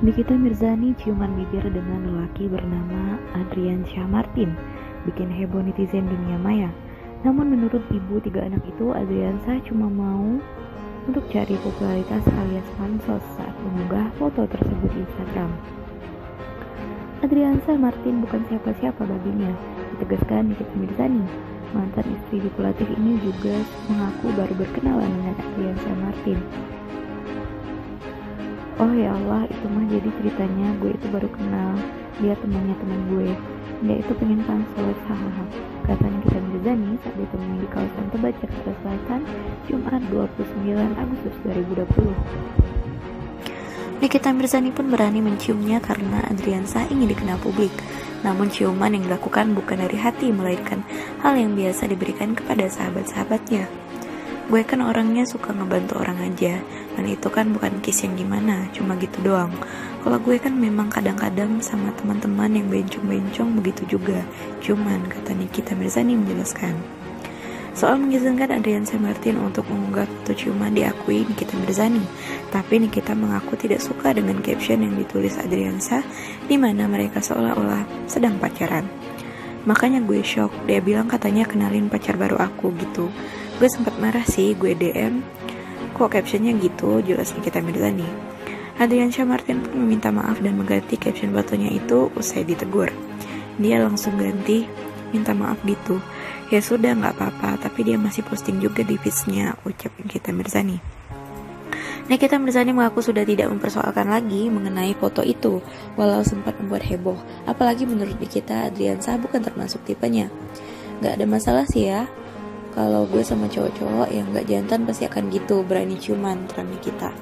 Nikita Mirzani ciuman bibir dengan lelaki bernama Adriansyah Martin, bikin heboh netizen dunia maya. Namun menurut ibu tiga anak itu, Adriansyah cuma mau untuk cari popularitas alias pansos saat mengunggah foto tersebut di Instagram. Adriansyah Martin bukan siapa-siapa baginya, ditegaskan Nikita Mirzani. Mantan istri Dipo Latif ini juga mengaku baru berkenalan dengan Adriansyah Martin. Oh ya Allah, itu mah jadi ceritanya gue itu baru kenal, dia temannya teman gue, dia itu pengen pansos, hahaha, kata Nikita Mirzani saat ditemui di kawasan Tebet, Jakarta Selatan, Jumat 29 Agustus 2020. Nikita Mirzani pun berani menciumnya karena Adriansyah ingin dikenal publik. Namun ciuman yang dilakukan bukan dari hati, melainkan hal yang biasa diberikan kepada sahabat-sahabatnya. Gue kan orangnya suka ngebantu orang aja, dan itu kan bukan kiss yang gimana, cuma gitu doang. Kalau gue kan memang kadang-kadang sama teman-teman yang bencong-bencong begitu juga, cuman, kata Nikita Mirzani menjelaskan. Soal mengizinkan Adriansyah Martin untuk mengunggah foto ciuman diakui Nikita Mirzani, tapi Nikita mengaku tidak suka dengan caption yang ditulis Adriansyah, di mana mereka seolah-olah sedang pacaran. Makanya gue shock, dia bilang katanya kenalin pacar baru aku gitu. Gue sempat marah sih, gue DM, kok captionnya gitu, jelas Nikita Mirzani. Adriansyah Martin pun meminta maaf dan mengganti caption fotonya itu usai ditegur. Dia langsung ganti, minta maaf gitu. Ya sudah, gak apa-apa, tapi dia masih posting juga di feeds-nya, ucap Nikita Mirzani. Nikita Mirzani mengaku sudah tidak mempersoalkan lagi mengenai foto itu, walau sempat membuat heboh. Apalagi menurut Nikita, Adriansyah bukan termasuk tipenya. Gak ada masalah sih ya, kalau gue sama cowok-cowok yang gak jantan pasti akan gitu, berani ciuman, terang Nikita.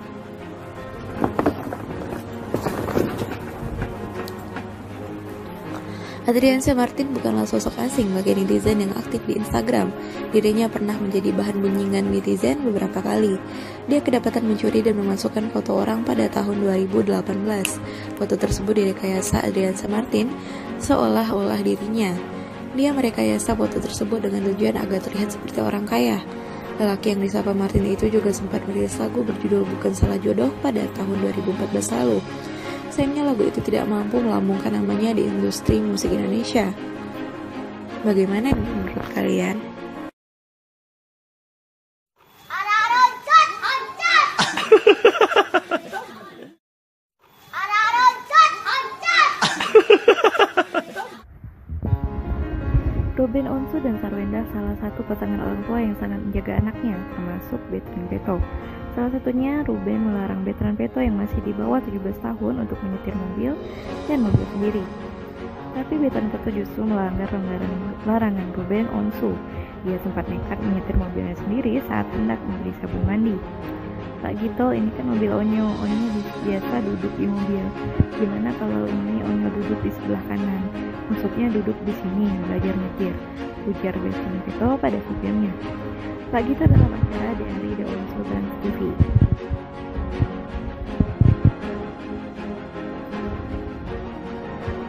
Adriansyah Martin bukanlah sosok asing bagi netizen yang aktif di Instagram. Dirinya pernah menjadi bahan gunjingan netizen beberapa kali. Dia kedapatan mencuri dan memasukkan foto orang pada tahun 2018. Foto tersebut direkayasa Adriansyah Martin seolah-olah dirinya. Dia merekayasa foto tersebut dengan tujuan agar terlihat seperti orang kaya. Lelaki yang disapa Martin itu juga sempat merilis lagu berjudul Bukan Salah Jodoh pada tahun 2014 lalu. Sayangnya lagu itu tidak mampu melambungkan namanya di industri musik Indonesia. Bagaimana menurut kalian? Ruben Onsu dan Sarwenda salah satu pasangan orang tua yang sangat menjaga anaknya, termasuk Betran Peto. Salah satunya, Ruben melarang Betran Peto yang masih di bawah 17 tahun untuk menyetir mobil dan mobil sendiri. Tapi Betran Peto justru melanggar larangan Ruben Onsu. Dia sempat nekat menyetir mobilnya sendiri saat hendak membeli sabun mandi. Pak Gito, ini kan mobil Onyo biasa duduk di mobil. Gimana kalau ini Onyo duduk di sebelah kanan? Maksudnya duduk di sini, belajar nyetir, ujar Betran Peto pada supirnya. Pak Gito dalam acara dari The Onsu Trans TV.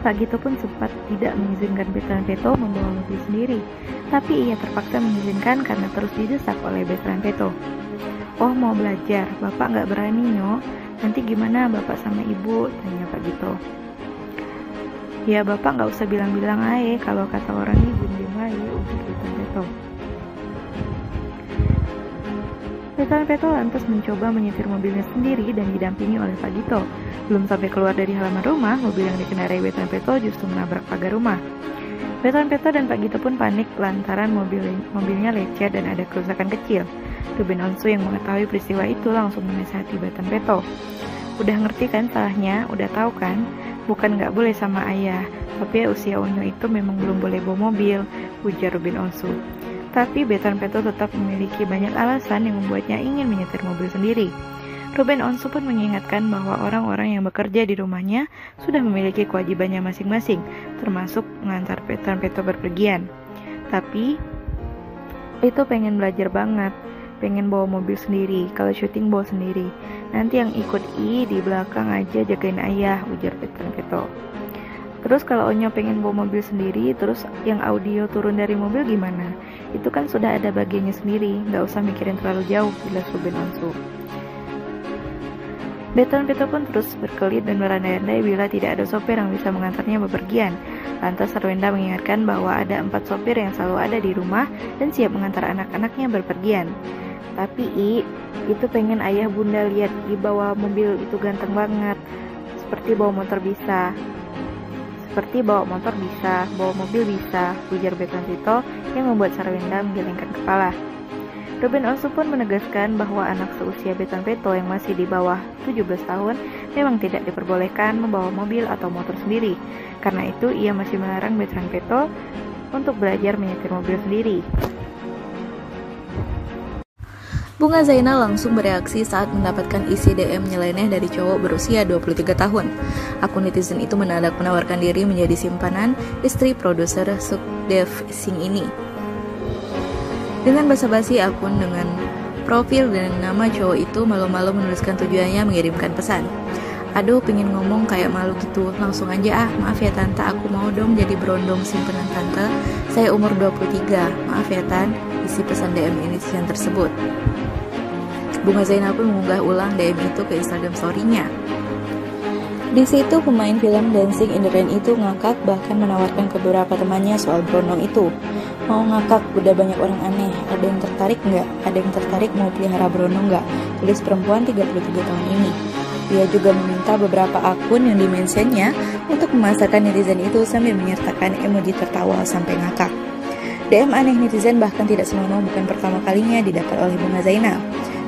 Pak Gito pun sempat tidak mengizinkan Betran Peto membawa mobil sendiri, tapi ia terpaksa mengizinkan karena terus didesak oleh Betran Peto. Oh, mau belajar, Bapak nggak berani, Nyo. Nanti gimana Bapak sama Ibu? Tanya Pak Gito. Ya, Bapak nggak usah bilang-bilang aja, kalau kata orang ini diem-diem aja, ujar Betran Peto. Betran Peto lantas mencoba menyetir mobilnya sendiri dan didampingi oleh Pak Gito. Belum sampai keluar dari halaman rumah, mobil yang dikendarai Betran Peto justru menabrak pagar rumah. Betran Peto dan Pak Gito pun panik lantaran mobilnya lecet dan ada kerusakan kecil. Ruben Onsu yang mengetahui peristiwa itu langsung menasihati Betran Peto. Udah ngerti kan salahnya? Udah tahu kan? Bukan nggak boleh sama ayah, tapi usia Onyo itu memang belum boleh bawa mobil, ujar Ruben Onsu. Tapi Betran Peto tetap memiliki banyak alasan yang membuatnya ingin menyetir mobil sendiri. Ruben Onsu pun mengingatkan bahwa orang-orang yang bekerja di rumahnya sudah memiliki kewajibannya masing-masing, termasuk mengantar Betran Peto berpergian. Tapi itu pengen belajar banget, pengen bawa mobil sendiri, kalau syuting bawa sendiri. Nanti yang ikut di belakang aja jagain ayah, ujar Betran Peto. Terus kalau Onyo pengen bawa mobil sendiri, terus yang audio turun dari mobil gimana? Itu kan sudah ada bagiannya sendiri, gak usah mikirin terlalu jauh, jelas Ruben Onsu. Beton Peto pun terus berkelit dan berandai-andai bila tidak ada sopir yang bisa mengantarnya bepergian. Lantas Sarwenda mengingatkan bahwa ada 4 sopir yang selalu ada di rumah dan siap mengantar anak-anaknya berpergian. Tapi itu pengen ayah bunda lihat di bawa mobil itu ganteng banget. Seperti bawa motor bisa, bawa mobil bisa, ujar Beton Peto yang membuat Sarwenda menggelengkan kepala. Ruben Onsu pun menegaskan bahwa anak seusia Beton Peto yang masih di bawah 17 tahun memang tidak diperbolehkan membawa mobil atau motor sendiri. Karena itu, ia masih melarang Beton Peto untuk belajar menyetir mobil sendiri. Bunga Zainal langsung bereaksi saat mendapatkan isi DM nyeleneh dari cowok berusia 23 tahun. Akun netizen itu mendadak menawarkan diri menjadi simpanan istri produser Sukdev Singh ini. Dengan basa-basi, akun dengan profil dan nama cowok itu malu-malu menuliskan tujuannya mengirimkan pesan. Aduh, pengen ngomong kayak malu gitu, langsung aja maaf ya tante, aku mau dong jadi berondong simpanan tante, saya umur 23, maaf ya tan, isi pesan DM netizen tersebut. Bunga Zainal pun mengunggah ulang DM itu ke Instagram story-nya. Di situ pemain film Dancing in the Rain itu ngakak, bahkan menawarkan ke beberapa temannya soal berondong itu. Mau ngakak, udah banyak orang aneh, ada yang tertarik nggak? Ada yang tertarik mau pelihara berondong nggak? Tulis perempuan 33 tahun ini. Dia juga meminta beberapa akun yang dimentionnya untuk memasarkan netizen itu sambil menyertakan emoji tertawa sampai ngakak. DM aneh netizen bahkan tidak senonoh bukan pertama kalinya didapat oleh Bunga Zainal.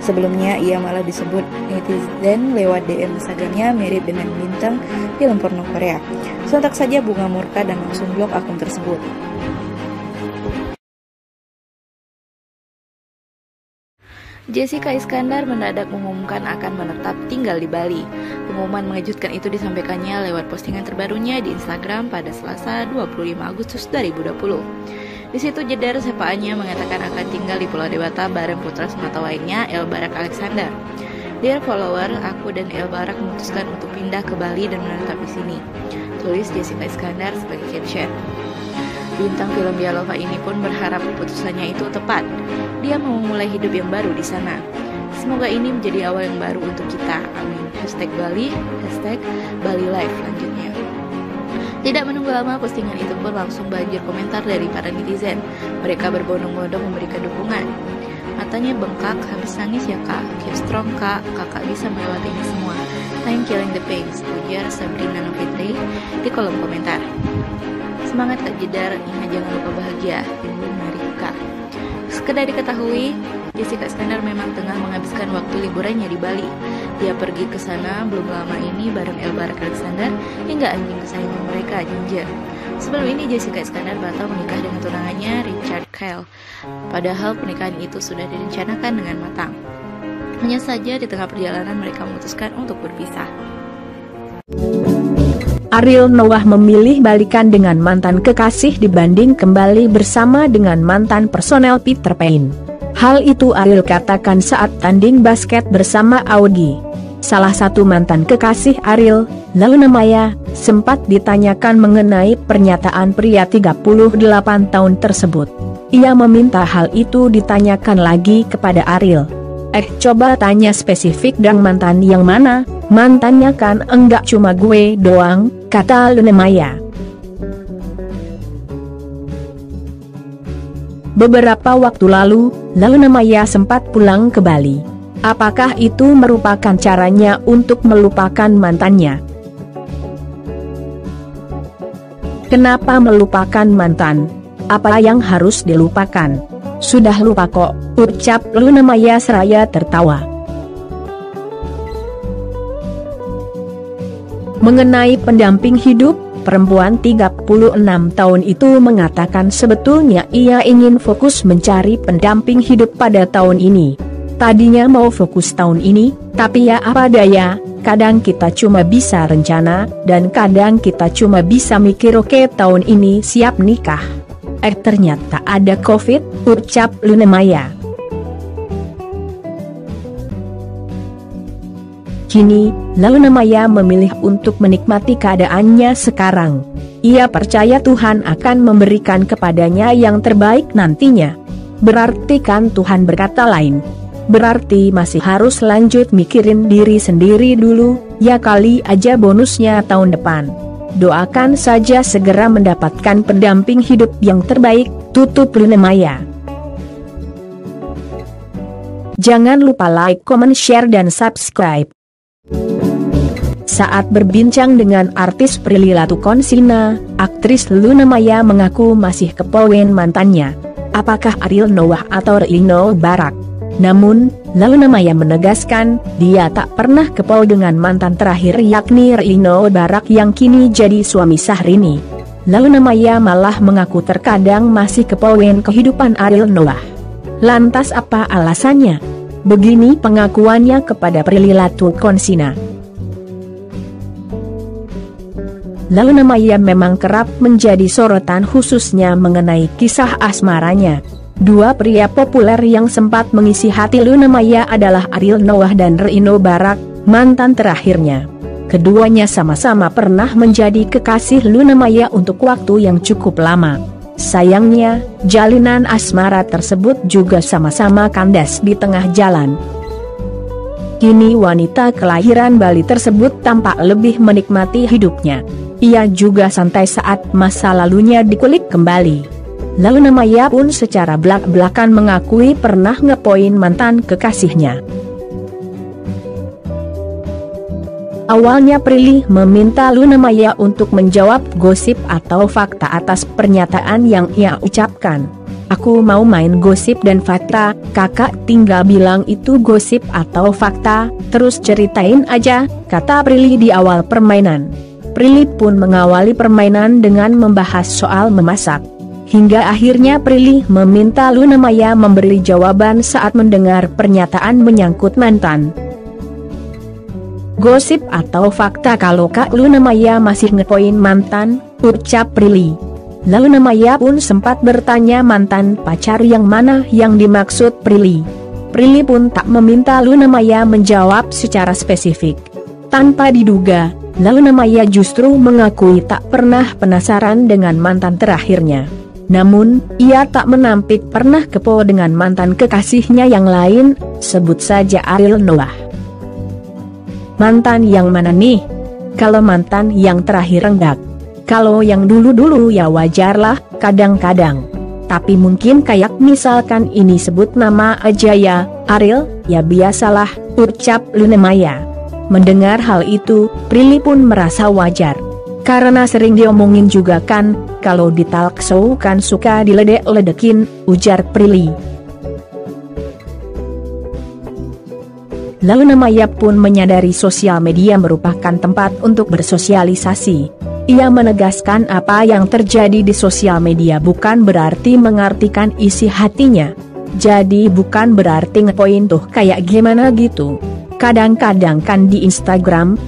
Sebelumnya, ia malah disebut netizen lewat DM Instagramnya mirip dengan bintang film porno Korea. Sontak saja Bunga murka dan langsung blok akun tersebut. Jessica Iskandar mendadak mengumumkan akan menetap tinggal di Bali. Pengumuman mengejutkan itu disampaikannya lewat postingan terbarunya di Instagram pada Selasa 25 Agustus 2020. Di situ jedar sepaannya mengatakan akan tinggal di Pulau Dewata bareng putra semata lainnya, El Barak Alexander. Dear follower, aku dan El Barak memutuskan untuk pindah ke Bali dan menetap di sini, tulis Jessica Iskandar sebagai caption. Bintang film Bialova ini pun berharap keputusannya itu tepat. Dia mau memulai hidup yang baru di sana. Semoga ini menjadi awal yang baru untuk kita. Amin. #Bali, #Bali Life lanjutnya. Tidak menunggu lama, postingan itu pun langsung banjir komentar dari para netizen. Mereka berbondong-bondong memberikan dukungan. Matanya bengkak, habis nangis ya kak, keep strong kak, kakak bisa melewati ini semua. Time killing the pain, ujar Sabrina Novitri di kolom komentar. Semangat Kak Jedar, ingat jangan lupa bahagia, rindu Marika. Sekedar diketahui, Jessica Iskandar memang tengah menghabiskan waktu liburannya di Bali. Dia pergi ke sana belum lama ini bareng El Barak Alexander hingga anjing kesayangan mereka, Ginger. Sebelum ini Jessica Iskandar batal menikah dengan tunangannya Richard Kyle. Padahal pernikahan itu sudah direncanakan dengan matang. Hanya saja di tengah perjalanan mereka memutuskan untuk berpisah. Ariel Noah memilih balikan dengan mantan kekasih dibanding kembali bersama dengan mantan personel Peter Pan. Hal itu Ariel katakan saat tanding basket bersama Augie. Salah satu mantan kekasih Ariel, Luna Maya, sempat ditanyakan mengenai pernyataan pria 38 tahun tersebut. Ia meminta hal itu ditanyakan lagi kepada Ariel. Coba tanya spesifik dong mantan yang mana? Mantannya kan enggak cuma gue doang, kata Luna Maya. Beberapa waktu lalu, Luna Maya sempat pulang ke Bali. Apakah itu merupakan caranya untuk melupakan mantannya? Kenapa melupakan mantan? Apa yang harus dilupakan? Sudah lupa kok, ucap Luna Maya seraya tertawa. Mengenai pendamping hidup, perempuan 36 tahun itu mengatakan sebetulnya ia ingin fokus mencari pendamping hidup pada tahun ini. Tadinya mau fokus tahun ini, tapi ya apa daya, kadang kita cuma bisa rencana, dan kadang kita cuma bisa mikir oke tahun ini siap nikah. Ternyata ada COVID, ucap Luna Maya. Kini, Luna Maya memilih untuk menikmati keadaannya sekarang. Ia percaya Tuhan akan memberikan kepadanya yang terbaik nantinya. Berarti kan Tuhan berkata lain. berarti masih harus lanjut mikirin diri sendiri dulu, ya kali aja bonusnya tahun depan. Doakan saja segera mendapatkan pendamping hidup yang terbaik, tutup Luna Maya. Jangan lupa like, comment, share, dan subscribe. Saat berbincang dengan artis Prilly Latuconsina, aktris Luna Maya mengaku masih kepoin mantannya. Apakah Ariel Noah atau Reino Barak? Namun, Luna Maya menegaskan, dia tak pernah kepol dengan mantan terakhir yakni Reino Barak yang kini jadi suami Syahrini. Luna Maya malah mengaku terkadang masih kepoin kehidupan Ariel Noah. Lantas apa alasannya? Begini pengakuannya kepada Prilly Latuconsina. Luna Maya memang kerap menjadi sorotan khususnya mengenai kisah asmaranya. Dua pria populer yang sempat mengisi hati Luna Maya adalah Ariel Noah dan Reino Barak, mantan terakhirnya. Keduanya sama-sama pernah menjadi kekasih Luna Maya untuk waktu yang cukup lama. Sayangnya, jalinan asmara tersebut juga sama-sama kandas di tengah jalan. Kini wanita kelahiran Bali tersebut tampak lebih menikmati hidupnya. Ia juga santai saat masa lalunya dikulik kembali. Luna Maya pun secara belak-belakan mengakui pernah ngepoin mantan kekasihnya. Awalnya Prilly meminta Luna Maya untuk menjawab gosip atau fakta atas pernyataan yang ia ucapkan. Aku mau main gosip dan fakta, kakak tinggal bilang itu gosip atau fakta, terus ceritain aja, kata Prilly di awal permainan. Prilly pun mengawali permainan dengan membahas soal memasak. Hingga akhirnya Prilly meminta Luna Maya memberi jawaban saat mendengar pernyataan menyangkut mantan. Gosip atau fakta kalau Kak Luna Maya masih ngepoin mantan, ucap Prilly. Luna Maya pun sempat bertanya mantan pacar yang mana yang dimaksud Prilly. Prilly pun tak meminta Luna Maya menjawab secara spesifik. Tanpa diduga, Luna Maya justru mengakui tak pernah penasaran dengan mantan terakhirnya. Namun, ia tak menampik pernah kepo dengan mantan kekasihnya yang lain, sebut saja Ariel Noah. Mantan yang mana nih? Kalau mantan yang terakhir enggak. Kalau yang dulu-dulu ya wajarlah, kadang-kadang. Tapi mungkin kayak misalkan ini sebut nama aja ya, Ariel, ya biasalah, ucap Luna Maya. Mendengar hal itu, Prilly pun merasa wajar. Karena sering diomongin juga kan, kalau di talk show kan suka diledek-ledekin, ujar Prilly. Luna Maya pun menyadari sosial media merupakan tempat untuk bersosialisasi. Ia menegaskan apa yang terjadi di sosial media bukan berarti mengartikan isi hatinya. Jadi bukan berarti ngepoin tuh kayak gimana gitu. Kadang-kadang kan di Instagram,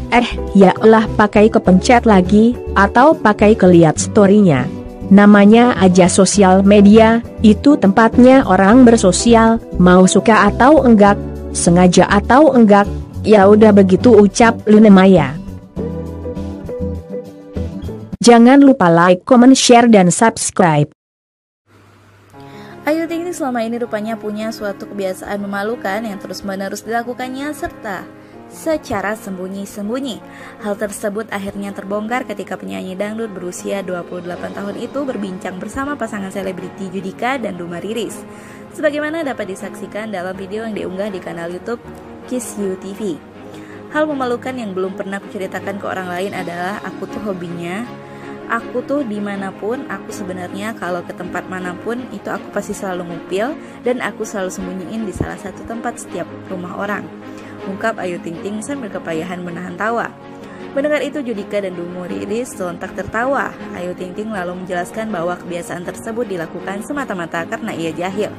ya lah pakai kepencet lagi, atau pakai keliat story-nya. Namanya aja sosial media, itu tempatnya orang bersosial, mau suka atau enggak, sengaja atau enggak, ya udah begitu ucap Luna Maya. Jangan lupa like, comment, share, dan subscribe. Ayu Ting Ting selama ini rupanya punya suatu kebiasaan memalukan yang terus-menerus dilakukannya serta secara sembunyi-sembunyi. Hal tersebut akhirnya terbongkar ketika penyanyi dangdut berusia 28 tahun itu berbincang bersama pasangan selebriti Judika dan Duma Riris. Sebagaimana dapat disaksikan dalam video yang diunggah di kanal YouTube Kiss You TV. Hal memalukan yang belum pernah kuceritakan ke orang lain adalah aku tuh hobinya, aku tuh dimanapun, aku sebenarnya kalau ke tempat manapun itu aku pasti selalu ngupil dan aku selalu sembunyiin di salah satu tempat setiap rumah orang, ungkap Ayu Ting Ting sambil kepayahan menahan tawa. Mendengar itu Judika dan Duma Riris sontak tertawa. Ayu Ting Ting lalu menjelaskan bahwa kebiasaan tersebut dilakukan semata-mata karena ia jahil.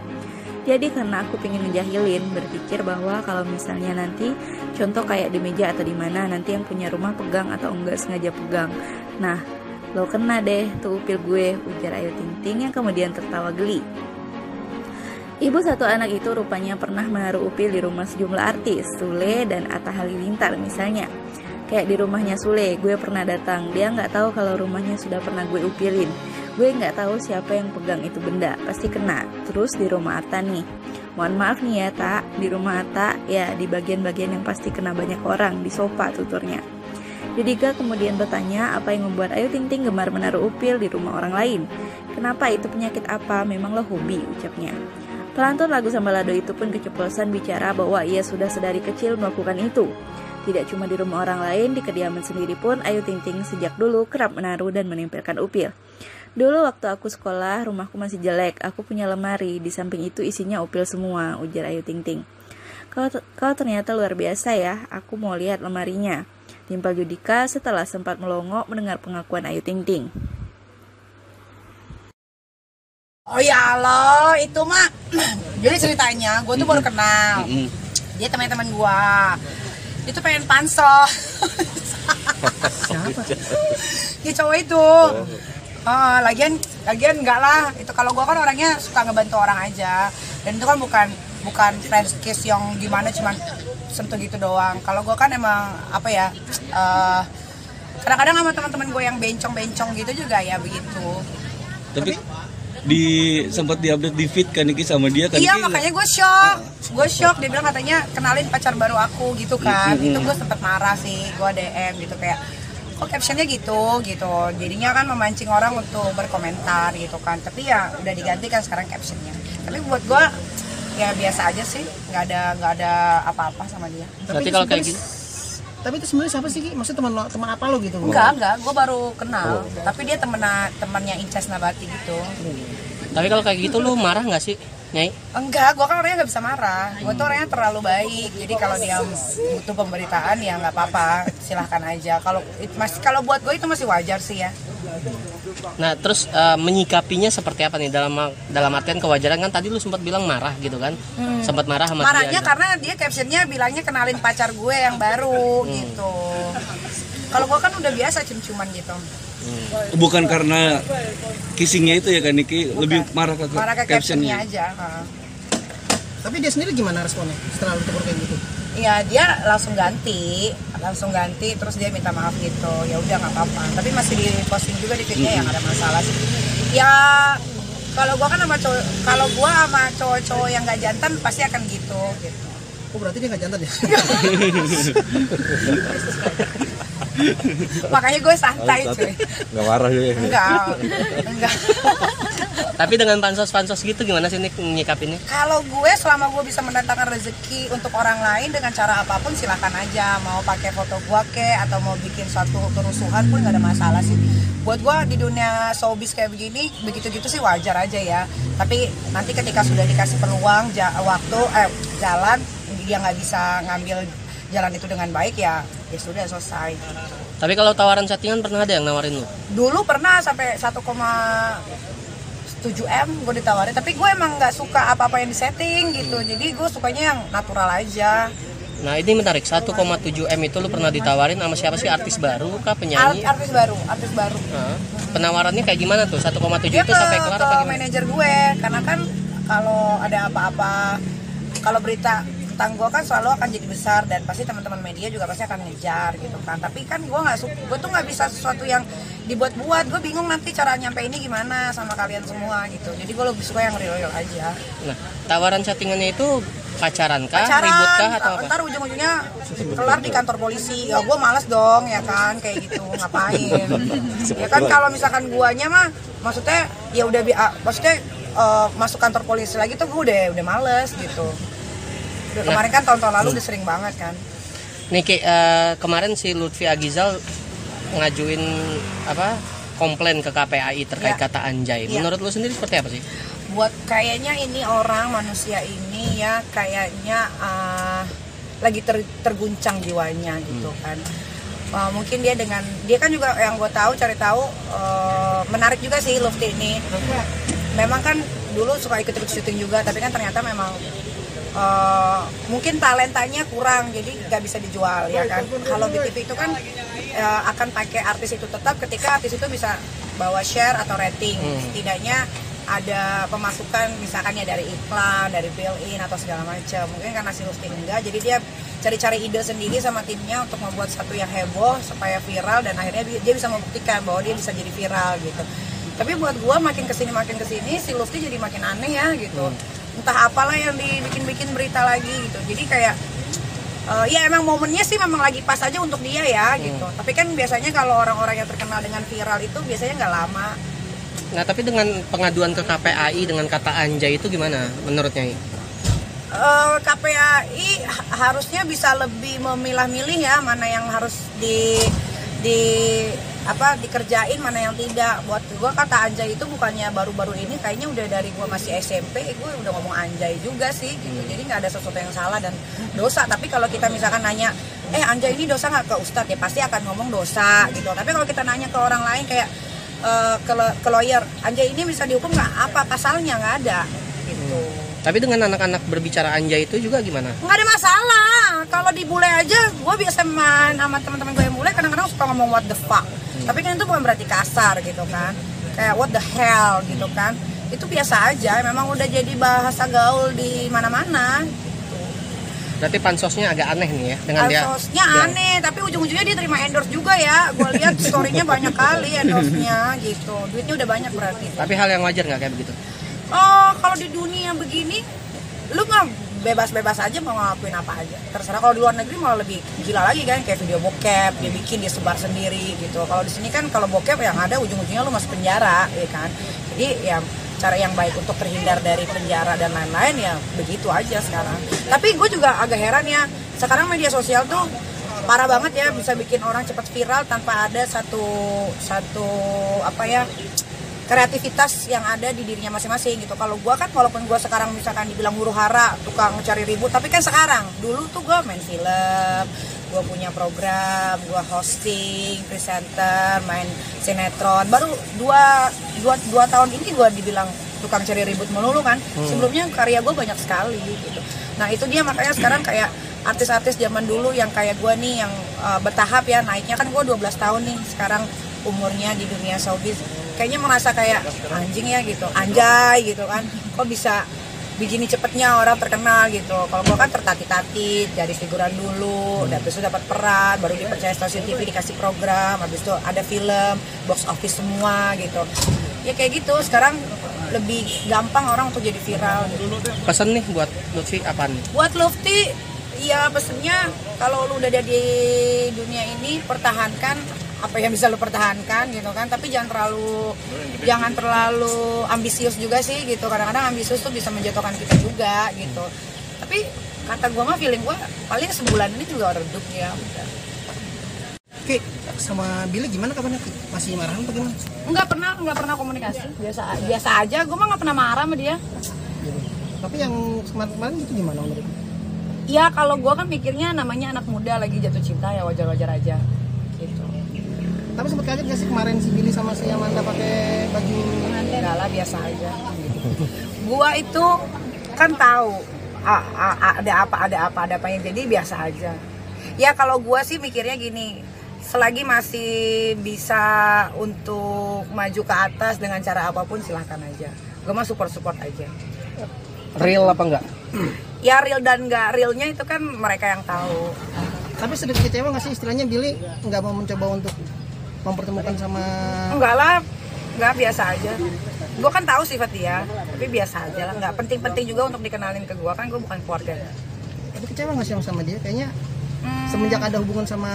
Jadi karena aku pengen ngejahilin, berpikir bahwa kalau misalnya nanti contoh kayak di meja atau di mana nanti yang punya rumah pegang atau enggak sengaja pegang. Nah, lo kena deh tuh upil gue, ujar Ayu Ting Ting yang kemudian tertawa geli. Ibu satu anak itu rupanya pernah menaruh upil di rumah sejumlah artis, Sule dan Atta Halilintar misalnya. Kayak di rumahnya Sule, gue pernah datang, dia nggak tahu kalau rumahnya sudah pernah gue upilin. Gue nggak tahu siapa yang pegang itu benda, pasti kena. Terus di rumah Atta nih, Mohon maaf nih ya Tak, di rumah Tak ya di bagian-bagian yang pasti kena banyak orang, di sofa tuturnya. Judika kemudian bertanya apa yang membuat Ayu Ting Ting gemar menaruh upil di rumah orang lain. Kenapa, itu penyakit apa, memanglah hobi, ucapnya. Pelantun lagu Sambalado itu pun keceplosan bicara bahwa ia sudah sedari kecil melakukan itu. Tidak cuma di rumah orang lain, di kediaman sendiri pun Ayu Ting Ting sejak dulu kerap menaruh dan menempelkan upil. Dulu waktu aku sekolah, rumahku masih jelek, aku punya lemari, di samping itu isinya upil semua, ujar Ayu Ting Ting. Kau ternyata luar biasa ya, aku mau lihat lemarinya, timpal Judika setelah sempat melongo mendengar pengakuan Ayu Ting Ting. Oh ya lo, itu mah jadi ceritanya, gue tuh baru kenal. Dia teman-teman gue. Itu pengen pansos. Siapa? Ya cowok itu. Lagian enggak lah. Itu kalau gue kan orangnya suka ngebantu orang aja. Dan itu kan bukan friend kiss yang gimana cuman sentuh gitu doang. Kalau gue kan emang apa ya? Kadang-kadang sama teman-teman gue yang bencong-bencong gitu juga ya begitu. Tapi sempat diupdate di feed kan Niki sama dia kan. Iya, makanya gue shock. Dia bilang katanya kenalin pacar baru aku gitu kan. Itu gue sempet marah sih, gue DM gitu kayak kok captionnya gitu. Jadinya kan memancing orang untuk berkomentar gitu kan. Tapi ya udah diganti kan sekarang captionnya. Tapi buat gue ya biasa aja sih, nggak ada apa-apa sama dia. Berarti kalau kayak gitu. Tapi itu sebenarnya siapa sih Ki? Maksudnya teman apa lo gitu? Enggak, gue baru kenal. Tapi dia temannya Incas Nabati gitu. Tapi kalau kayak gitu lu marah nggak sih, Nyai? Enggak, gue kan orangnya nggak bisa marah. Gue tuh orangnya terlalu baik. Jadi kalau dia butuh pemberitaan ya nggak apa-apa, silahkan aja. Kalau buat gue itu masih wajar sih ya. Nah terus menyikapinya seperti apa nih dalam artian kewajaran kan tadi lu sempat bilang marah gitu kan? Sempat marah sama marahnya dia. Karena dia captionnya bilangnya kenalin pacar gue yang baru gitu. Kalau gue kan udah biasa cium-ciuman gitu. Bukan karena kissingnya itu ya kan Niki, lebih marah ke captionnya aja. Tapi dia sendiri gimana responnya setelah lu tegur kayak gitu? Iya, dia langsung ganti terus dia minta maaf gitu. Ya udah nggak apa-apa. Tapi masih diposting juga di feednya, yang ada masalah sih. Ya kalau gua sama cowok-cowok yang nggak jantan pasti akan gitu. Oh berarti dia nggak jantan ya? Makanya gue santai cuy. Nggak marah juga ya? Enggak. Tapi dengan pansos gitu gimana sih nih nyikapinnya? Kalau gue selama gue bisa mendatangkan rezeki untuk orang lain dengan cara apapun silahkan aja. Mau pakai foto gue atau mau bikin suatu kerusuhan pun gak ada masalah sih. Buat gue di dunia showbiz kayak begini, begitu-gitu sih wajar aja ya. Tapi nanti ketika sudah dikasih peluang, jalan, dia nggak bisa ngambil jalan itu dengan baik ya sudah selesai. Tapi kalau tawaran settingan pernah ada yang nawarin lu? Dulu pernah sampai 1,7 M gue ditawarin, tapi gue emang nggak suka apa-apa yang disetting gitu. Jadi gue sukanya yang natural aja. Nah ini menarik, 1,7 M itu lu pernah ditawarin sama siapa sih? Artis baru kah, penyanyi? Artis baru. Nah, penawarannya kayak gimana tuh? 1,7 itu sampai kelar apa gimana? Manajer gue, karena kan kalau ada apa-apa, kalau berita tentang gue kan selalu akan jadi besar dan pasti teman-teman media juga pasti akan ngejar gitu kan. Tapi kan gue tuh nggak bisa sesuatu yang dibuat-buat. Gue bingung nanti cara nyampe ini gimana sama kalian semua gitu. Jadi gue lebih suka yang real aja. Nah, tawaran settingannya itu pacaran kah, ribut kah atau apa? Ntar ujung-ujungnya kelar di kantor polisi. Ya gue malas dong ya kan kayak gitu, ngapain? Ya kan kalau misalkan guanya mah maksudnya ya udah masuk kantor polisi lagi tuh gue udah males gitu. Kemarin kan tahun-tahun lalu udah sering banget kan. Nih kemarin si Lutfi Agizal ngajuin komplain ke KPAI terkait kata anjay. Menurut lu sendiri seperti apa sih? Buat kayaknya ini manusia ini ya kayaknya lagi terguncang jiwanya gitu kan. Mungkin dia kan juga yang gue cari tahu menarik juga sih Lutfi ini. Memang kan dulu suka ikut syuting juga, tapi kan ternyata memang mungkin talentanya kurang, jadi nggak bisa dijual ya kan. Kalau di TV itu kan akan pakai artis itu tetap ketika artis itu bisa bawa share atau rating, setidaknya ada pemasukan misalkan ya dari iklan, dari built-in atau segala macam. Mungkin karena si Lutfi enggak, jadi dia cari-cari ide sendiri sama timnya untuk membuat satu yang heboh supaya viral dan akhirnya dia bisa membuktikan bahwa dia bisa jadi viral gitu. Tapi buat gua makin kesini si Lutfi jadi makin aneh ya gitu. entah apalah yang dibikin berita lagi gitu. Jadi kayak ya emang momennya sih memang lagi pas aja untuk dia ya gitu. Tapi kan biasanya kalau orang-orang yang terkenal dengan viral itu biasanya nggak lama. Nah, tapi dengan pengaduan ke KPAI dengan kata anjay itu gimana menurut Nyai? KPAI harusnya bisa lebih memilah-milih ya, mana yang harus dikerjain, mana yang tidak. Buat gue kata anjay itu bukannya baru-baru ini, kayaknya udah dari gue masih SMP gue udah ngomong anjay juga sih gitu. Jadi nggak ada sesuatu yang salah dan dosa. Tapi kalau kita misalkan nanya anjay ini dosa nggak, ke ustadz ya pasti akan ngomong dosa gitu. Tapi kalau kita nanya ke orang lain kayak ke lawyer, anjay ini bisa dihukum nggak, apa pasalnya, nggak ada gitu. Tapi dengan anak-anak berbicara anjay itu juga gimana? Nggak ada masalah. Kalau dibully aja, gue biasa main sama teman-teman gue yang bule, kadang-kadang suka ngomong what the fuck. Tapi kan itu bukan berarti kasar gitu kan. Kayak what the hell gitu kan. Itu biasa aja, memang udah jadi bahasa gaul di mana-mana. Gitu. Berarti pansosnya agak aneh nih ya dengan pansosnya aneh, tapi ujung-ujungnya dia terima endorse juga ya. Gue lihat story-nya banyak kali endorse-nya gitu. Duitnya udah banyak berarti. Tapi hal yang wajar nggak kayak begitu? Kalau di dunia begini, lu mah bebas-bebas aja mau ngelakuin apa aja. Terserah. Kalau di luar negeri malah lebih gila lagi kan, kayak video bokep, dia bikin, dia sebar sendiri gitu. Kalau di sini kan kalau bokep yang ada ujung-ujungnya lu masuk penjara, ya kan. Jadi ya cara yang baik untuk terhindar dari penjara dan lain-lain ya begitu aja sekarang. Tapi gue juga agak heran ya, sekarang media sosial tuh parah banget ya, bisa bikin orang cepat viral tanpa ada satu kreativitas yang ada di dirinya masing-masing gitu. Kalau gue kan walaupun gue sekarang misalkan dibilang huru hara, tukang cari ribut, tapi kan sekarang, dulu tuh gue main film, gue punya program, gue hosting, presenter, main sinetron. Baru dua tahun ini gue dibilang tukang cari ribut melulu kan. Sebelumnya karya gue banyak sekali gitu. Nah itu dia, makanya sekarang kayak artis-artis zaman dulu yang kayak gue nih yang bertahap ya naiknya, kan gue 12 tahun nih sekarang umurnya di dunia showbiz. Kayaknya merasa kayak anjing ya gitu, anjay gitu kan, kok bisa begini cepetnya orang terkenal gitu. Kalau gue kan tertatih-tatih dari figuran dulu, dan habis itu dapat peran, baru dipercaya stasiun TV dikasih program, habis itu ada film, box office semua gitu. Ya kayak gitu, sekarang lebih gampang orang untuk jadi viral gitu. Pesan nih buat Lutfi apa nih? Buat Lutfi, ya pesennya kalau lu udah ada di dunia ini, pertahankan apa yang bisa lu pertahankan gitu kan, tapi jangan terlalu ambisius juga sih gitu. Kadang-kadang ambisius tuh bisa menjatuhkan kita juga gitu. Tapi kata gue mah, feeling gue paling sebulan ini juga redup ya udah. Oke, sama Billy gimana kabarnya? Masih marah apa gimana? Enggak pernah komunikasi, biasa aja. Gue mah nggak pernah marah sama dia. Tapi yang kemarin itu gimana menurut? Ya kalau gue kan mikirnya namanya anak muda lagi jatuh cinta ya wajar-wajar aja gitu. Tapi sempat kaget gak sih kemarin si Billy sama si Amanda pakai baju? Enggak lah, biasa aja. Gua itu kan tahu ada apanya, jadi biasa aja. Ya kalau gua sih mikirnya gini, selagi masih bisa untuk maju ke atas dengan cara apapun silahkan aja. Gua mah support aja. Real apa enggak? Ya real dan enggak realnya itu kan mereka yang tahu. Tapi sedikit kecewa gak sih istilahnya Billy nggak mau mencoba untuk mempertemukan sama? Enggak lah, enggak, biasa aja. Gue kan tahu sifat dia, tapi biasa aja lah. Enggak penting-penting juga untuk dikenalin ke gue, kan gue bukan keluarga. Tapi kecewa nggak sih sama dia? Kayaknya semenjak ada hubungan sama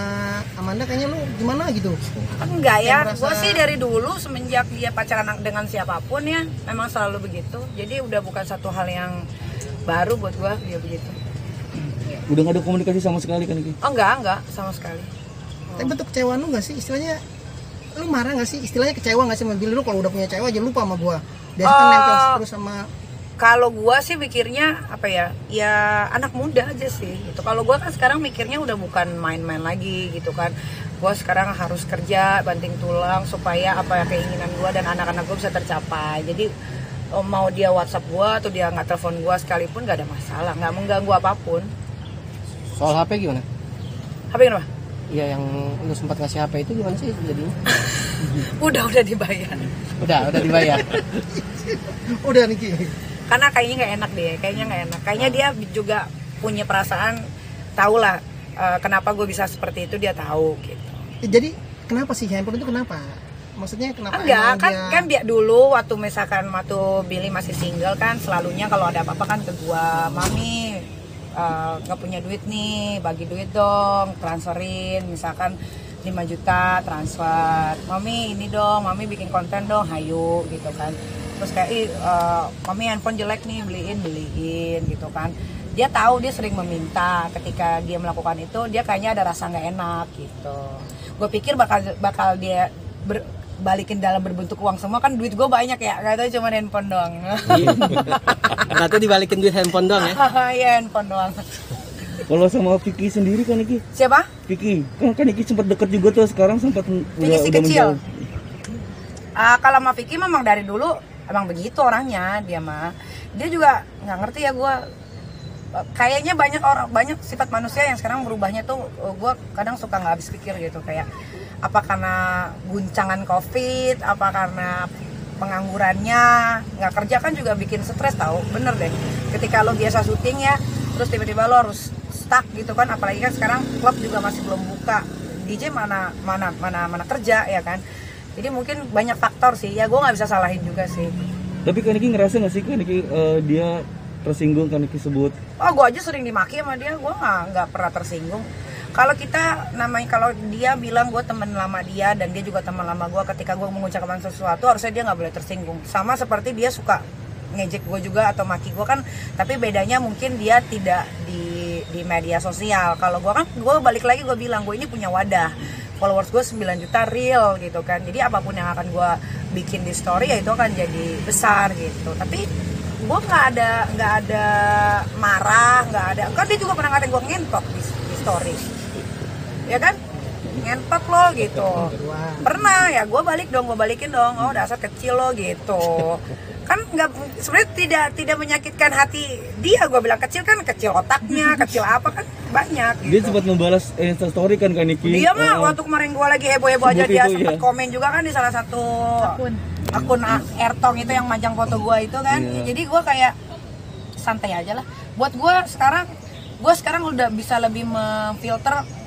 Amanda, kayaknya lu gimana gitu? Enggak ya, gue sih dari dulu semenjak dia pacaran dengan siapapun ya, memang selalu begitu. Jadi udah bukan satu hal yang baru buat gue dia begitu. Udah nggak ada komunikasi sama sekali kan ini? Oh enggak sama sekali. Tapi bentuk kecewaan lu nggak sih istilahnya? Lu marah gak sih? Istilahnya kecewa gak sih sama Billy? Lu kalau udah punya cewek aja lupa sama gua. Biasanya kan nempel terus sama. Kalau gua sih mikirnya apa ya? Ya anak muda aja sih. Itu kalau gua kan sekarang mikirnya udah bukan main-main lagi gitu kan. Gua sekarang harus kerja banting tulang supaya apa keinginan gua dan anak-anak gua bisa tercapai. Jadi mau dia WhatsApp gua atau dia nggak telepon gua sekalipun nggak ada masalah, nggak mengganggu apapun. Soal HP gimana? HP kenapa? Iya, yang lu sempat ngasih HP itu gimana sih jadinya? udah dibayar. Udah dibayar. Udah Niki. Karena kayaknya nggak enak deh, Kayaknya dia juga punya perasaan, tahu lah kenapa gue bisa seperti itu, dia tahu gitu. Jadi kenapa sih handphone itu kenapa Maksudnya kenapa? Enggak, kan dia dulu waktu Billy masih single kan selalunya kalau ada apa-apa kan ke gua, Mami nggak punya duit nih, bagi duit dong, transferin misalkan 5 juta transfer, Mami ini dong, Mami bikin konten dong, hayu gitu kan. Terus kayak Mami handphone jelek nih, beliin gitu kan. Dia tahu dia sering meminta, ketika dia melakukan itu dia kayaknya ada rasa nggak enak gitu. Gue pikir bakal dia balikin dalam berbentuk uang semua, kan duit gue banyak ya, nggak tahu cuma handphone doang. Berarti dibalikin duit handphone doang ya? Iya, handphone doang. Kalau sama Vicky sendiri kan Iki? Siapa? Vicky, kan Iki sempat deket juga tuh, sekarang sempat Vicky si kecil. Kalau sama Vicky memang dari dulu emang begitu orangnya, dia juga nggak ngerti ya gue. Kayaknya banyak sifat manusia yang sekarang berubahnya tuh, gue kadang suka nggak habis pikir gitu, kayak apa karena guncangan COVID, apa karena penganggurannya, nggak kerja kan juga bikin stres tau, bener deh. Ketika lo biasa syuting ya, terus tiba-tiba lo harus stuck gitu kan, apalagi kan sekarang klub juga masih belum buka, DJ mana kerja ya kan. Jadi mungkin banyak faktor sih, ya gue nggak bisa salahin juga sih. Tapi kan Iki ngerasa nggak sih kan Iki dia tersinggung kan Iki sebut? Oh, gue aja sering dimaki sama dia, gue nggak pernah tersinggung. Kalau kalau dia bilang gue teman lama dia dan dia juga teman lama gue, ketika gue mengucapkan sesuatu harusnya dia nggak boleh tersinggung. Sama seperti dia suka ngejek gue juga atau maki gue kan, tapi bedanya mungkin dia tidak di media sosial. Kalau gue kan, gue balik lagi gue bilang gue ini punya wadah, followers gue 9 juta real gitu kan, jadi apapun yang akan gue bikin di story ya itu akan jadi besar gitu. Tapi gue nggak ada marah, nggak ada, kan dia juga pernah ngatain gue ngentot di story ya kan, ngentot lo gitu, pernah ya, gue balikin dong, oh dasar kecil lo gitu kan. Nggak, sebenarnya tidak menyakitkan hati dia, gue bilang kecil kan, kecil otaknya, kecil apa kan banyak gitu. Dia sempat membalas Instastory kan Iki? Dia mah waktu kemarin gue lagi heboh aja dia sempat komen juga kan di salah satu akun Ertong itu yang manjang foto gue itu kan. Jadi gue kayak santai aja lah. Buat gue sekarang udah bisa lebih memfilter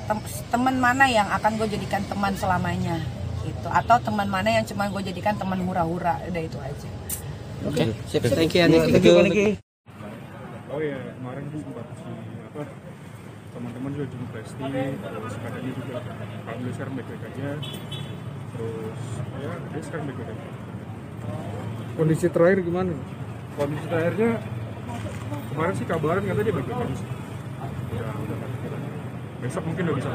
teman mana yang akan gue jadikan teman selamanya gitu, atau teman mana yang cuma gue jadikan teman hura-hura, udah itu aja. Oke, sip. Thank you. Oh ya, kemarin tuh sempat teman-teman juga jemput Lesti, terus katanya juga alhamdulillah sekarang baik-baik aja. Terus ya dia sekarang baik-baik aja. Kondisi terakhir gimana? Kondisi terakhirnya kemarin sih kabaran katanya dia baik-baik aja sih. Udah besok mungkin udah bisa.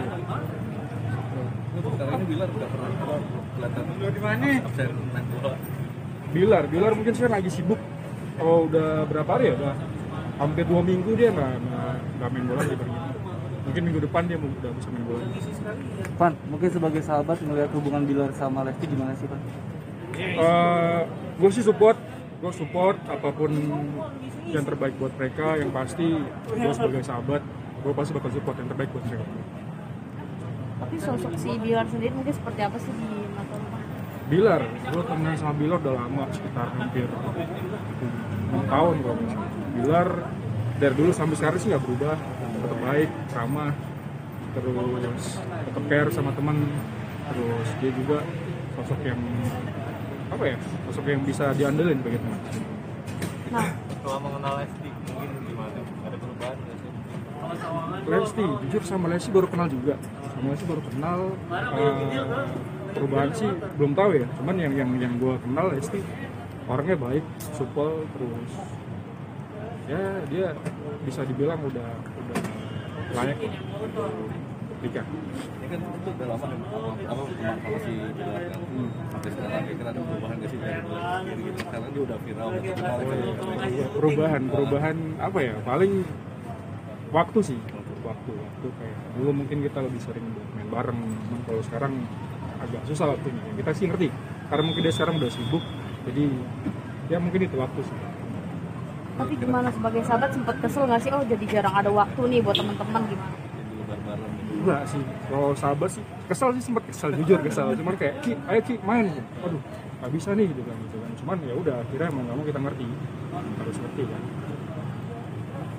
Sekarang ini Bilar udah pernah kelihatan di mana? Absen main bola. Bilar mungkin sekarang lagi sibuk. Oh udah berapa hari ya? Udah hampir 2 minggu dia nggak main bola lagi. Mungkin minggu depan dia udah bisa main bola. Pan, mungkin sebagai sahabat melihat hubungan Bilar sama Lesti gimana sih Pan? Gue sih support apapun yang terbaik buat mereka. Yang pasti gue sebagai sahabat, gue pasti bakal support yang terbaik buat mereka. Tapi sosok si Bilar sendiri mungkin seperti apa sih di mata lu? Bilar, gue temenan sama Bilar udah lama, sekitar hampir 6 tahun gue. Bilar dari dulu sampai sekarang sih nggak berubah, tetap baik, ramah, terus tetap care sama teman. Terus dia juga sosok yang sosok yang bisa diandelin bagi teman. Nah, Setelah mengenal Lesti mungkin gimana? Ada perubahan nggak sih? Lesti, jujur sama Lesti baru kenal juga. Perubahan sih belum tahu ya. Cuman yang gue kenal Lesti orangnya baik, supel, terus ya dia bisa dibilang udah layak nikah. Ini kan itu udah lama kan apa sama si Bilar kan. Sampai sekarang kira-kira ada perubahan nggak sih dari gitu? Sekarang dia udah viral. Perubahan apa ya? Paling waktu sih. Waktu kayak dulu mungkin kita lebih sering main bareng, cuman kalau sekarang agak susah waktunya. Kita sih ngerti karena mungkin dia sekarang udah sibuk, jadi ya mungkin itu waktu sih. tapi gimana sebagai sahabat sempat kesel nggak sih? Oh jadi jarang ada waktu nih buat teman-teman gimana? Enggak sih, kalau sahabat sih sempat kesel, jujur kesel. Cuman kayak ayo Ki main, aduh nggak bisa nih gitu kan. Cuman ya udah akhirnya mau nggak mau kita ngerti, harus ngerti kan.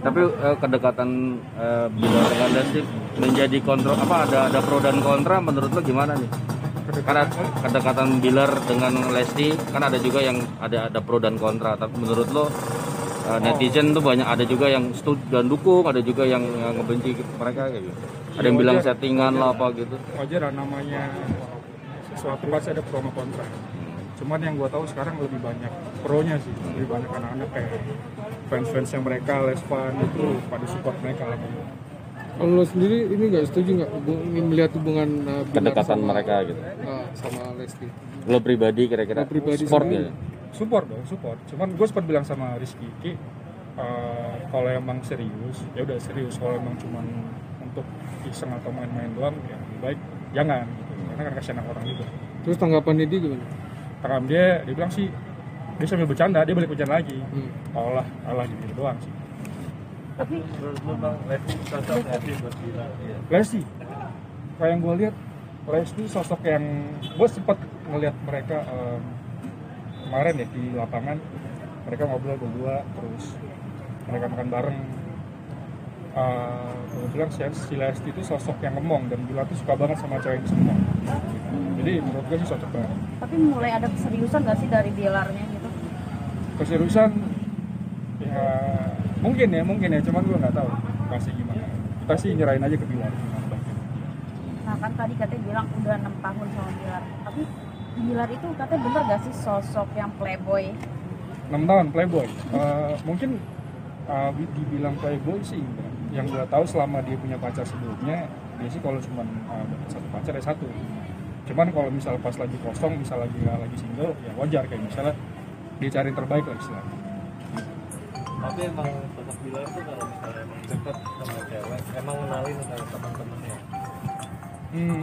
Tapi kedekatan Bilar dengan Lesti menjadi kontrol ada pro dan kontra, menurut lo gimana nih? Karena kedekatan Bilar dengan Lesti kan ada juga yang ada pro dan kontra. Tapi menurut lo netizen tuh banyak, ada juga yang setuju dan dukung, ada juga yang ngebenci mereka kayak gitu. Ada yang bilang settingan lah apa gitu. Wajar namanya sesuatu pasti ada pro sama kontra. Cuman yang gue tahu sekarang lebih banyak pro-nya sih, lebih banyak anak-anak kayak fans-fans yang mereka Lesvan itu pada support mereka lah. Kalau lo sendiri ini nggak setuju nggak melihat hubungan kedekatan mereka gitu sama Lesti? Lo pribadi kira-kira support ya? Support dong, support. Cuman gue sempat bilang sama Rizky, kalau emang serius, ya udah serius. Kalau emang cuman untuk iseng atau main-main doang, ya lebih baik jangan gitu. Karena kan kasihan orang juga. Terus tanggapan dia gimana? Tanggapan dia bilang sih, dia sambil bercanda, dia balik bercanda lagi. Allah gitu doang sih. Tapi Lesti sosok Lesti buat Bilar. Lesti, kayak yang gue lihat, Lesti sosok yang gue sempat ngelihat mereka kemarin ya di lapangan, mereka ngobrol berdua, terus mereka makan bareng. Gue bilang si Lesti itu sosok yang ngomong, dan Bilar tuh suka banget sama cewek yang bisa ngomong. Jadi menurut gue sih cocok banget. Tapi mulai ada keseriusan nggak sih dari Bilarnya gitu? Keseriusan ya mungkin ya, cuman gue nggak tahu pasti gimana. Kita sih nyerahin aja ke Bilar. Nah kan tadi katanya bilang udah 6 tahun sama Bilar, tapi Bilar itu katanya bener gak sih sosok yang playboy? 6 tahun playboy? Mungkin dibilang playboy sih enggak. Yang gue tahu selama dia punya pacar sebelumnya, dia sih kalau cuma satu pacar ya satu. Cuman kalau misal pas lagi kosong, misal lagi single, ya wajar, kayak misalnya dia cari yang terbaik lah istilahnya. Tapi emang sosok Bilar tuh kalau misalnya emang dekat sama cewek, emang kenalin sama teman-temannya.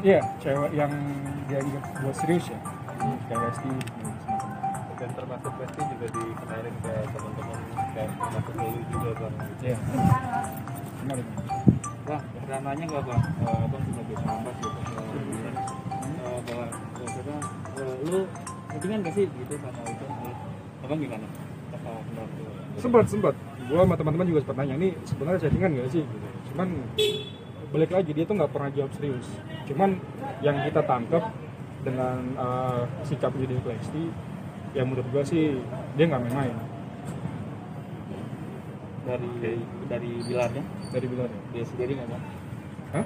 Iya, cewek yang dia anggap buat serius ya, kayak Lesti. Dan termasuk Lesti juga dikenalin ke teman-teman, kayak termasuk dulu juga bang. Iya. Benar. Wah, pernah nanya nggak bang? Abang sebagai sahabat gitu, bahwa lu settingan gak sih gitu sama itu? Abang gimana? Sempat. Gua sama teman-teman juga sempat nanya, ini sebenarnya settingan gak sih? Gitu. Cuman balik lagi, dia tuh nggak pernah jawab serius. Cuman yang kita tangkap dengan sikap dia di Lesti, ya menurut gua sih dia nggak main-main. Dari Bilarnya? Dari Bilarnya. Dia sendiri nggak mau? Hah?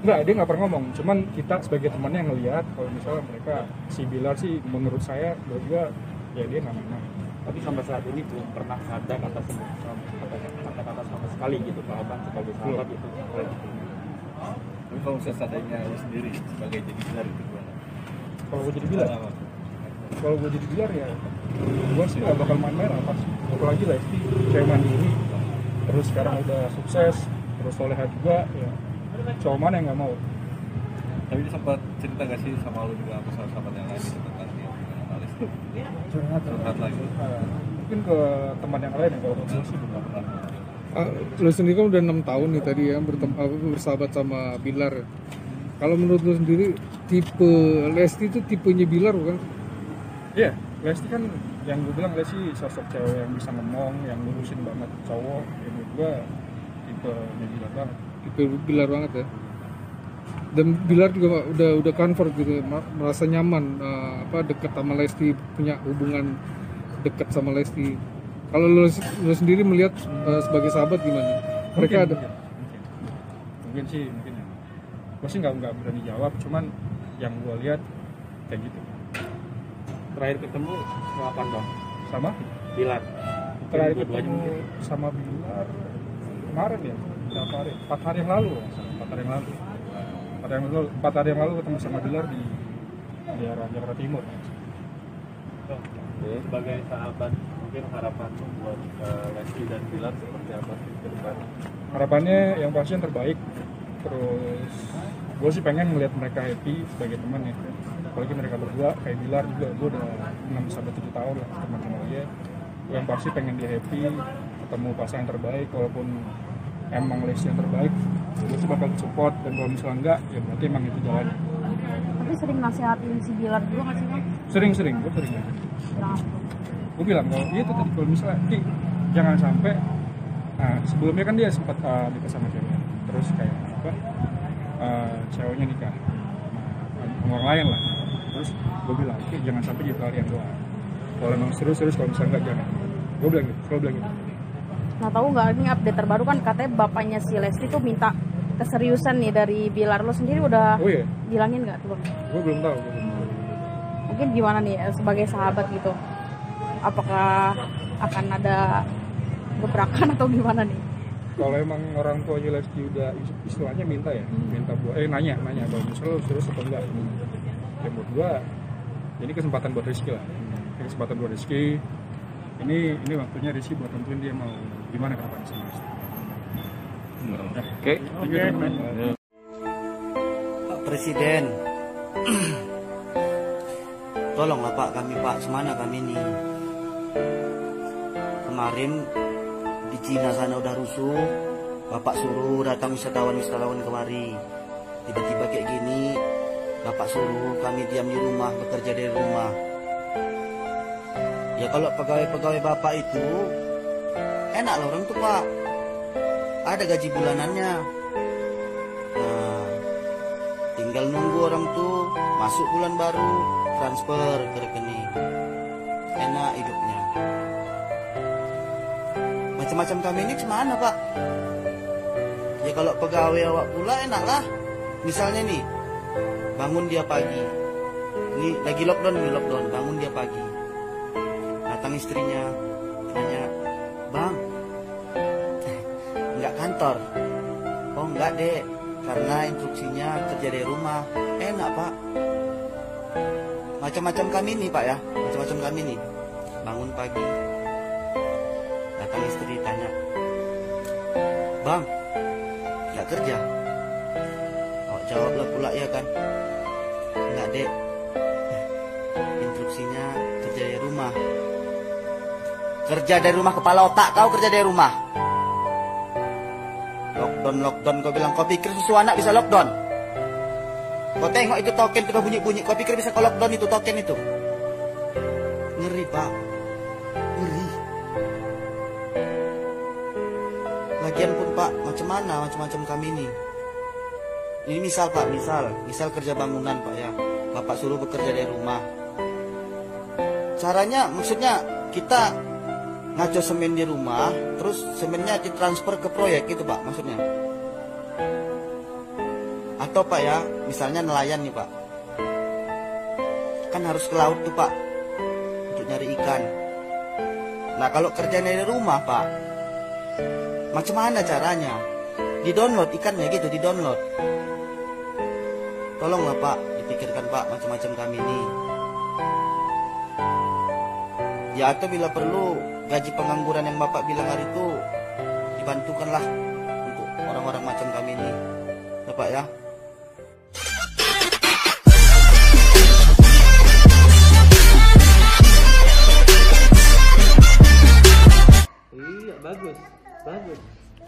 Enggak, dia nggak pernah ngomong. Cuman kita sebagai temannya ngelihat kalau misalnya mereka, si Bilar sih menurut saya, menurut gua ya dia nggak main-main. Tapi sampai saat ini belum pernah ada kata-kata sama sekali gitu Pak Abang sebagai sahabat itu. Tapi kalau misalnya seandainya lu sendiri sebagai jadi Bilar itu gimana? Kalau gue jadi Bilar? Kalau gue jadi Bilar ya gue sih gak bakal main-main apa sih. Apalagi Lesti cewek mandiri, terus sekarang udah sukses, terus soleha juga ya. Cowok mana yang gak mau? Tapi dia sempat cerita gak sih sama lu juga atau sahabat yang lain gitu tentang dia? Curhat lagi. Mungkin ke teman yang lain ya, kalau gue sih belum pernah. Lo sendiri kan udah 6 tahun nih tadi ya bersahabat sama Bilar. Kalau menurut lo sendiri tipe Lesti itu tipenya Bilar bukan? Iya, Lesti kan yang gue bilang Lesti sosok cewek yang bisa ngomong, yang ngurusin banget cowok. Ya menurut gue tipenya Bilar banget. Tipe Bilar banget ya. Dan Bilar juga udah comfort gitu, merasa nyaman dekat sama Lesti, punya hubungan dekat sama Lesti. Kalau lo sendiri melihat sebagai sahabat gimana? Mereka mungkin sih. Gue sih nggak berani jawab, cuman yang gue lihat kayak gitu. Terakhir ketemu kapan bang? Sama Bilar. Terakhir ketemu sama Bilar kemarin ya, berapa hari? 4 hari yang lalu. 4 hari yang lalu ketemu sama Bilar di daerah Jakarta Timur. Sebagai sahabat, mungkin harapan buat Lesti dan Bilar seperti apa sih ke depan? Harapannya yang pasti yang terbaik. Terus gue sih pengen melihat mereka happy sebagai teman ya. Apalagi mereka berdua, kayak Bilar juga, gue udah 6-7 tahun lah teman sama dia. Gue yang pasti pengen dia happy, ketemu pasangan yang terbaik. Walaupun emang Lesti yang terbaik, gue sih bakal support. Dan kalau misalnya enggak, ya berarti emang itu jalannya. Tapi sering nasihatin si Bilar juga nggak sih bang? Sering, gue sering. Gue bilang kalau itu tadi, kalau misalnya jangan sampai. Nah sebelumnya kan dia sempat nikah sama cewek, terus kayak ceweknya nikah. Nah, orang lain lah. Terus gue bilang, oke jangan sampai jadi kalian doang. Kalau emang serius, kalau misalnya enggak jangan. Gue bilang gitu, selalu bilang gitu. Nah tahu nggak ini update terbaru kan katanya bapaknya si Lesti tuh minta keseriusan nih dari Bilar. Lo sendiri udah bilangin nggak tuh bang? Gue belum tahu. Mungkin gimana nih sebagai sahabat gitu? Apakah akan ada gebrakan atau gimana nih? Kalau emang orang tuanya Lesti udah istilahnya minta ya, minta buat nanya kalau misalnya serius atau enggak. Ya buat gua ini kesempatan buat Rizky lah. Ini kesempatan buat Rizky. Ini waktunya Rizky buat tentuin dia mau gimana ke depan sama Lesti. Oke. Pak Presiden, tolonglah Pak kami Pak, semana kami ini. Kemarin di Cina sana udah rusuh, Bapak suruh datang wisatawan kemari. Tiba-tiba kayak gini, Bapak suruh kami diam di rumah, bekerja dari rumah. Ya kalau pegawai-pegawai Bapak itu enak lah orang tuh Pak, ada gaji bulanannya. Nah, tinggal nunggu orang tuh masuk bulan baru, transfer ke rekening. Enak hidupnya. Macam-macam kami ini gimana Pak? Ya kalau pegawai awak pula enak lah. Misalnya nih, bangun dia pagi. Ini lagi lockdown, bangun dia pagi. Datang istrinya, tanya, Bang, nggak kantor? Oh enggak dek, karena instruksinya kerja dari rumah. Enak Pak. Macam-macam kami nih Pak ya, macam-macam kami nih. Bangun pagi, datang istri tanya, Bang, nggak kerja? Oh jawablah pula ya kan, enggak dek, instruksinya kerja dari rumah. Kerja dari rumah kepala otak kau kerja dari rumah. Lockdown kau bilang, kau pikir susu anak bisa lockdown? Kau tengok itu token itu bunyi-bunyi, kau pikir bisa kau lockdown itu token itu? Ngeri Pak, ngeri. Lagian pun Pak, macam-macam kami ini. Ini misal Pak, misal kerja bangunan Pak ya, Bapak suruh bekerja dari rumah. Caranya maksudnya kita ngaco semen di rumah, terus semennya ditransfer ke proyek gitu Pak maksudnya. Atau Pak ya, misalnya nelayan nih Pak, kan harus ke laut tuh Pak untuk nyari ikan. Nah kalau kerjanya dari rumah Pak, macam mana caranya? Di-download ikannya gitu, di-download. Tolonglah Pak, dipikirkan Pak macam-macam kami ini. Ya atau bila perlu gaji pengangguran yang Bapak bilang hari itu dibantukanlah untuk orang-orang macam kami ini, Bapak ya. Iya bagus.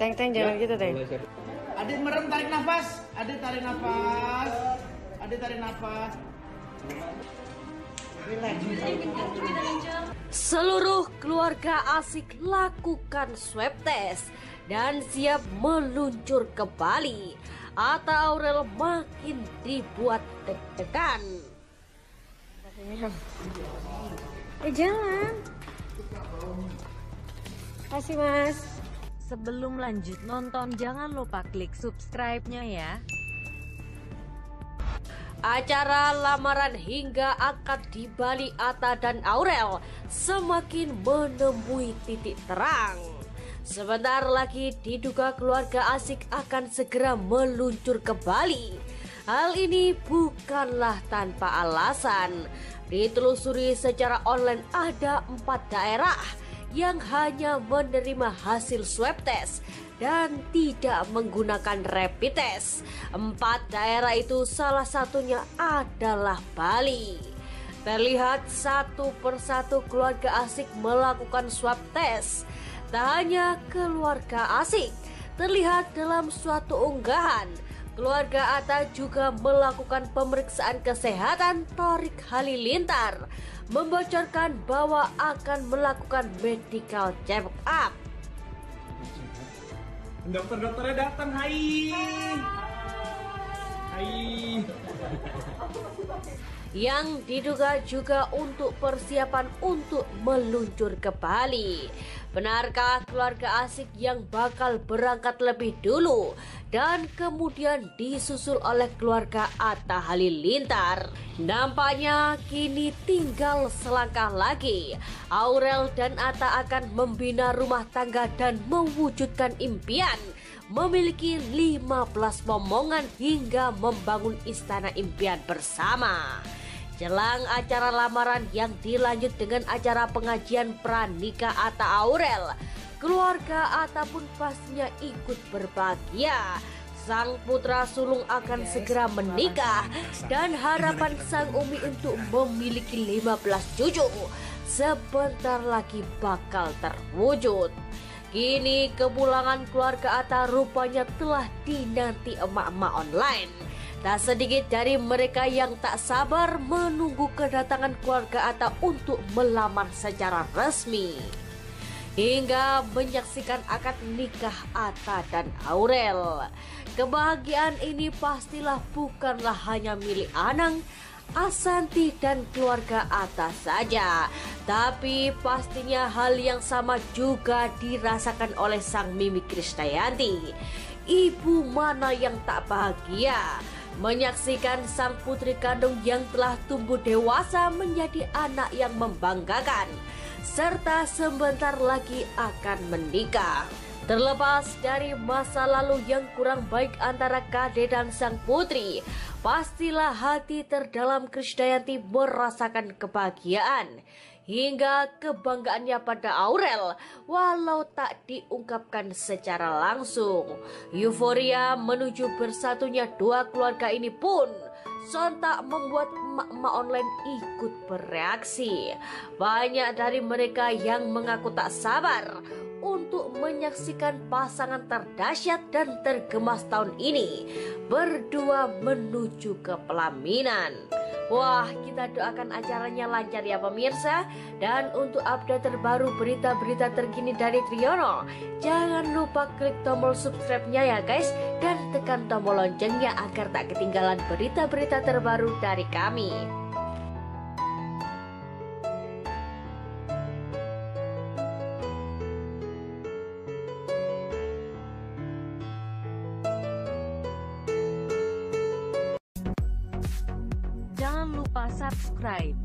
Teng jangan gitu Teng. Adik merem, tarik nafas. Adik tarik nafas. Seluruh keluarga Asik lakukan swab test dan siap meluncur ke Bali. Atta Aurel makin dibuat deg-degan. Jalan. Kasih Mas. Sebelum lanjut nonton jangan lupa klik subscribe-nya ya. Acara lamaran hingga akad di Bali Atta dan Aurel semakin menemui titik terang. Sebentar lagi diduga keluarga Asik akan segera meluncur ke Bali. Hal ini bukanlah tanpa alasan. Ditelusuri secara online ada 4 daerah yang hanya menerima hasil swab test dan tidak menggunakan rapid test. 4 daerah itu salah satunya adalah Bali. Terlihat satu persatu keluarga Asik melakukan swab test. Tak hanya keluarga Asik, terlihat dalam suatu unggahan keluarga Atta juga melakukan pemeriksaan kesehatan Thorik Halilintar, membocorkan bahwa akan melakukan medical check up. Dokter-dokternya datang, hai yang diduga juga untuk persiapan untuk meluncur ke Bali. Benarkah keluarga Asik yang bakal berangkat lebih dulu dan kemudian disusul oleh keluarga Atta Halilintar? Nampaknya kini tinggal selangkah lagi. Aurel dan Atta akan membina rumah tangga dan mewujudkan impian memiliki 15 momongan hingga membangun istana impian bersama. Jelang acara lamaran yang dilanjut dengan acara pengajian pranikah Atta Aurel, keluarga Atta pun pastinya ikut berbahagia. Sang putra sulung akan segera menikah dan harapan sang Umi untuk memiliki 15 cucu sebentar lagi bakal terwujud. Kini kepulangan keluarga Atta rupanya telah dinanti emak-emak online. Tak sedikit dari mereka yang tak sabar menunggu kedatangan keluarga Atta untuk melamar secara resmi hingga menyaksikan akad nikah Atta dan Aurel. Kebahagiaan ini pastilah bukanlah hanya milik Anang, Asanti dan keluarga Atta saja, tapi pastinya hal yang sama juga dirasakan oleh sang Mimi Krisdayanti. Ibu mana yang tak bahagia menyaksikan sang putri kandung yang telah tumbuh dewasa menjadi anak yang membanggakan, serta sebentar lagi akan menikah. Terlepas dari masa lalu yang kurang baik antara Kade dan sang putri, pastilah hati terdalam Krisdayanti merasakan kebahagiaan hingga kebanggaannya pada Aurel walau tak diungkapkan secara langsung. Euforia menuju bersatunya dua keluarga ini pun sontak membuat emak-emak online ikut bereaksi. Banyak dari mereka yang mengaku tak sabar untuk menyaksikan pasangan terdahsyat dan tergemas tahun ini berdua menuju ke pelaminan. Wah, kita doakan acaranya lancar ya pemirsa. Dan untuk update terbaru berita-berita terkini dari Triono, jangan lupa klik tombol subscribe-nya ya guys, dan tekan tombol loncengnya agar tak ketinggalan berita-berita terbaru dari kami. Jangan lupa subscribe.